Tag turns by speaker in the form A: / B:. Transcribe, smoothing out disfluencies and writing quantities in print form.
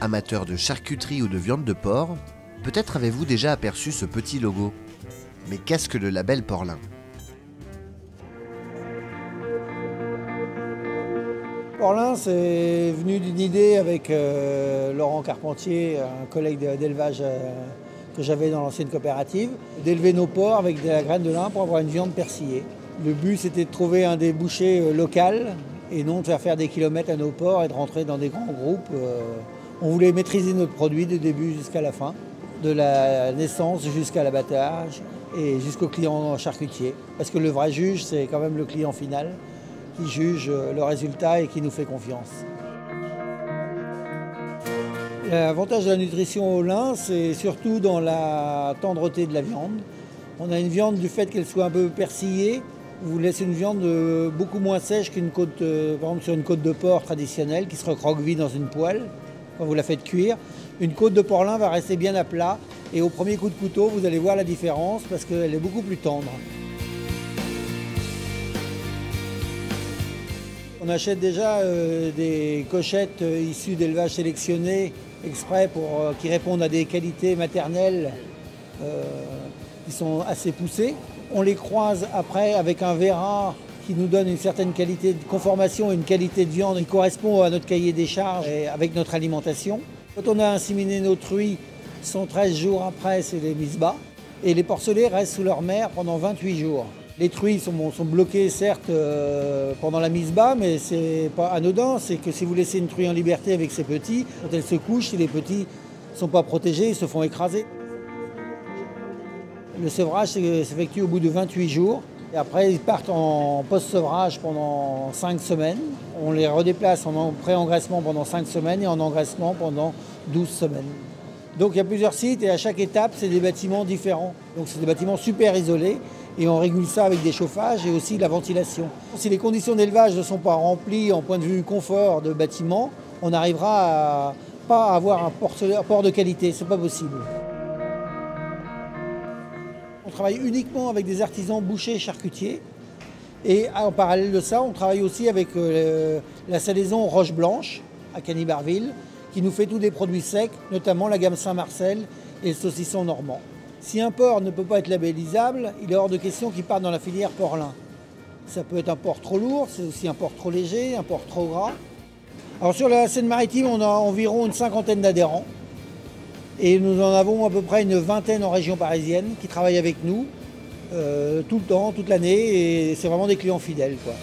A: Amateur de charcuterie ou de viande de porc, peut-être avez-vous déjà aperçu ce petit logo. Mais qu'est-ce que le label Porlin?
B: Porlin, c'est venu d'une idée avec Laurent Carpentier, un collègue d'élevage que j'avais dans l'ancienne coopérative, d'élever nos porcs avec de la graine de lin pour avoir une viande persillée. Le but, c'était de trouver un débouché local et non de faire des kilomètres à nos porcs et de rentrer dans des grands groupes. On voulait maîtriser notre produit du début jusqu'à la fin, de la naissance jusqu'à l'abattage et jusqu'au client charcutier. Parce que le vrai juge, c'est quand même le client final qui juge le résultat et qui nous fait confiance. L'avantage de la nutrition au lin, c'est surtout dans la tendreté de la viande. On a une viande, du fait qu'elle soit un peu persillée, vous laissez une viande beaucoup moins sèche qu'une côte, par exemple sur une côte de porc traditionnelle qui se recroqueville dans une poêle quand vous la faites cuire. Une côte de porc-lin va rester bien à plat et au premier coup de couteau, vous allez voir la différence parce qu'elle est beaucoup plus tendre. On achète déjà des cochettes issues d'élevage sélectionné exprès pour qui répondent à des qualités maternelles qui sont assez poussées. On les croise après avec un verra qui nous donne une certaine qualité de conformation et une qualité de viande qui correspond à notre cahier des charges et avec notre alimentation. Quand on a inséminé nos truies, 113 jours après, c'est les mises bas. Et les porcelets restent sous leur mère pendant 28 jours. Les truies sont bloquées certes pendant la mise bas, mais c'est pas anodin. C'est que si vous laissez une truie en liberté avec ses petits, quand elle se couche, si les petits ne sont pas protégés, ils se font écraser. Le sevrage s'effectue au bout de 28 jours. Et après, ils partent en post-sevrage pendant 5 semaines. On les redéplace en pré-engraissement pendant 5 semaines et en engraissement pendant 12 semaines. Donc il y a plusieurs sites et à chaque étape, c'est des bâtiments différents. Donc c'est des bâtiments super isolés et on régule ça avec des chauffages et aussi la ventilation. Si les conditions d'élevage ne sont pas remplies en point de vue confort de bâtiment, on n'arrivera pas à avoir un porc de qualité, c'est pas possible. On travaille uniquement avec des artisans bouchers et charcutiers. Et en parallèle de ça, on travaille aussi avec la salaison Roche Blanche à Cany-Barville, qui nous fait tous des produits secs, notamment la gamme Saint-Marcel et le saucisson normand. Si un porc ne peut pas être labellisable, il est hors de question qu'il parte dans la filière porc-lin. Ça peut être un porc trop lourd, c'est aussi un porc trop léger, un porc trop gras. Alors sur la Seine-Maritime, on a environ une 50aine d'adhérents. Et nous en avons à peu près une 20aine en région parisienne qui travaillent avec nous tout le temps, toute l'année. Et c'est vraiment des clients fidèles, quoi.